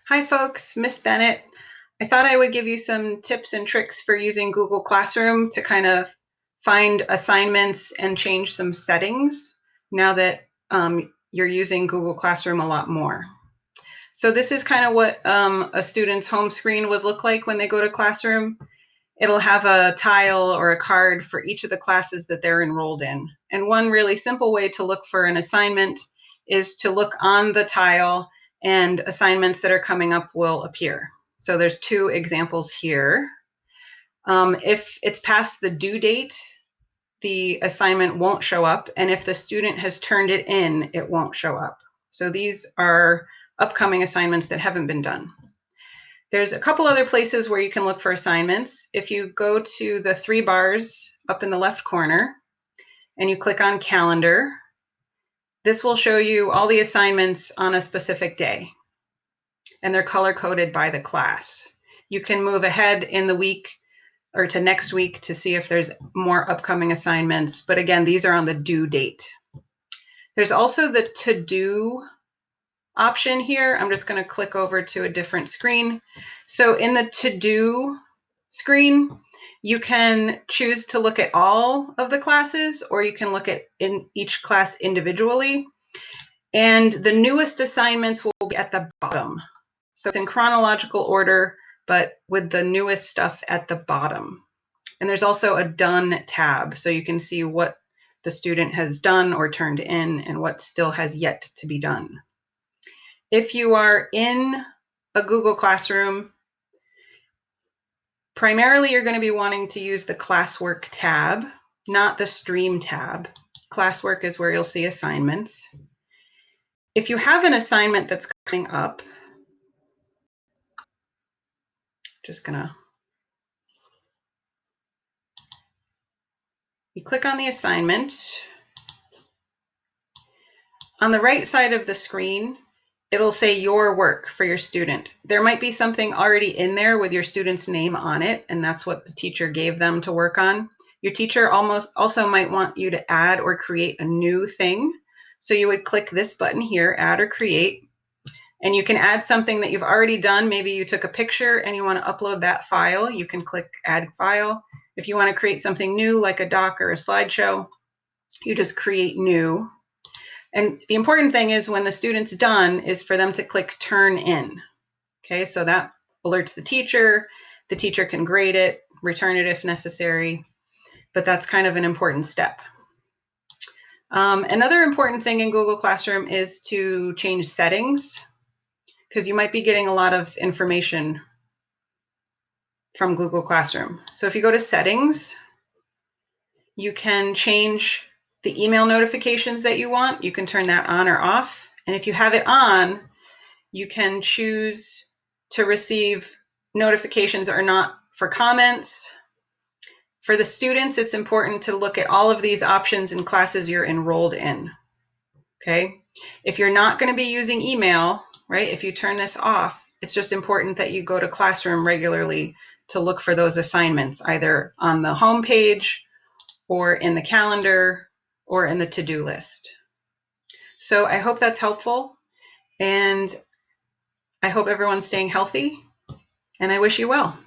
Hi folks, Miss Bennett. I thought I would give you some tips and tricks for using Google Classroom to kind of find assignments and change some settings now that you're using Google Classroom a lot more. So this is kind of what a student's home screen would look like when they go to Classroom. It'll have a tile or a card for each of the classes that they're enrolled in. And one really simple way to look for an assignment is to look on the tile and assignments that are coming up will appear. So there's two examples here. If it's past the due date, the assignment won't show up. And if the student has turned it in, it won't show up. So these are upcoming assignments that haven't been done. There's a couple other places where you can look for assignments. If you go to the three bars up in the left corner and you click on calendar, this will show you all the assignments on a specific day, and they're color-coded by the class. You can move ahead in the week or to next week to see if there's more upcoming assignments, but again, these are on the due date. There's also the to-do option here. I'm just going to click over to a different screen. So in the to-do screen, you can choose to look at all of the classes, or you can look at in each class individually. And the newest assignments will be at the bottom. So it's in chronological order, but with the newest stuff at the bottom. And there's also a done tab, so you can see what the student has done or turned in and what still has yet to be done. If you are in a Google Classroom, primarily you're going to be wanting to use the Classwork tab, not the Stream tab. Classwork is where you'll see assignments. If you have an assignment that's coming up, you click on the assignment. On the right side of the screen, it'll say your work for your student. There might be something already in there with your student's name on it, and that's what the teacher gave them to work on. Your teacher also might want you to add or create a new thing. So you would click this button here, add or create, and you can add something that you've already done. Maybe you took a picture and you want to upload that file. You can click add file. If you want to create something new, like a doc or a slideshow, you just create new. And the important thing is when the student's done is for them to click turn in. Okay, so that alerts the teacher. The teacher can grade it, return it if necessary, but that's kind of an important step. Another important thing in Google Classroom is to change settings, because you might be getting a lot of information from Google Classroom. So if you go to settings, you can change the email notifications that you want. You can turn that on or off. And if you have it on, you can choose to receive notifications or not for comments. For the students, it's important to look at all of these options in classes you're enrolled in. Okay? If you're not going to be using email, right, if you turn this off, it's just important that you go to Classroom regularly to look for those assignments, either on the home page or in the calendar or in the to-do list. So I hope that's helpful, and I hope everyone's staying healthy, and I wish you well.